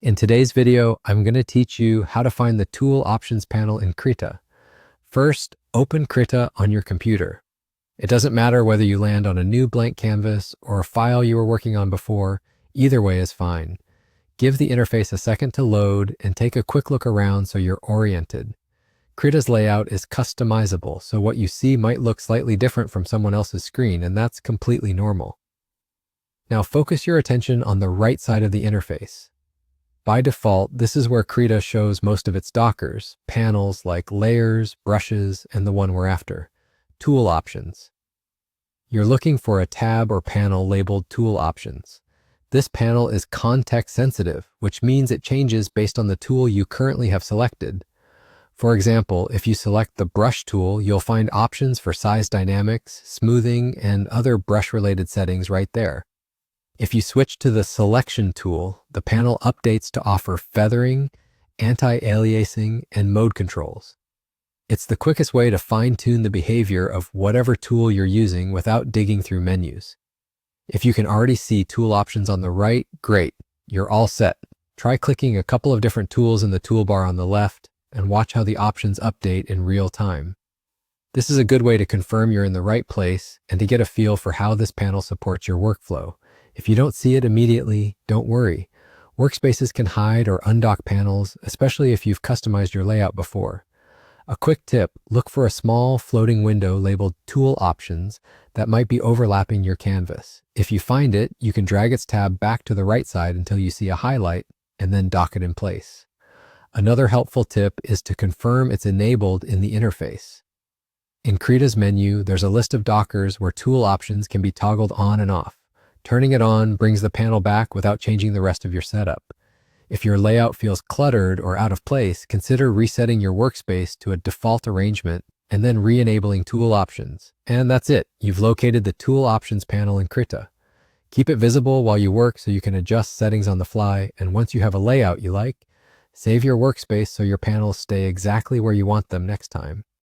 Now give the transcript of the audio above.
In today's video, I'm going to teach you how to find the Tool Options panel in Krita. First, open Krita on your computer. It doesn't matter whether you land on a new blank canvas or a file you were working on before, either way is fine. Give the interface a second to load and take a quick look around so you're oriented. Krita's layout is customizable, so what you see might look slightly different from someone else's screen, and that's completely normal. Now focus your attention on the right side of the interface. By default, this is where Krita shows most of its dockers, panels like layers, brushes, and the one we're after, Tool Options. You're looking for a tab or panel labeled Tool Options. This panel is context sensitive, which means it changes based on the tool you currently have selected. For example, if you select the brush tool, you'll find options for size dynamics, smoothing, and other brush-related settings right there. If you switch to the Selection tool, the panel updates to offer feathering, anti-aliasing, and mode controls. It's the quickest way to fine-tune the behavior of whatever tool you're using without digging through menus. If you can already see tool options on the right, great, you're all set. Try clicking a couple of different tools in the toolbar on the left and watch how the options update in real time. This is a good way to confirm you're in the right place and to get a feel for how this panel supports your workflow. If you don't see it immediately, don't worry. Workspaces can hide or undock panels, especially if you've customized your layout before. A quick tip, look for a small floating window labeled Tool Options that might be overlapping your canvas. If you find it, you can drag its tab back to the right side until you see a highlight and then dock it in place. Another helpful tip is to confirm it's enabled in the interface. In Krita's menu, there's a list of dockers where Tool Options can be toggled on and off. Turning it on brings the panel back without changing the rest of your setup. If your layout feels cluttered or out of place, consider resetting your workspace to a default arrangement and then re-enabling Tool Options. And that's it. You've located the Tool Options panel in Krita. Keep it visible while you work so you can adjust settings on the fly, and once you have a layout you like, save your workspace so your panels stay exactly where you want them next time.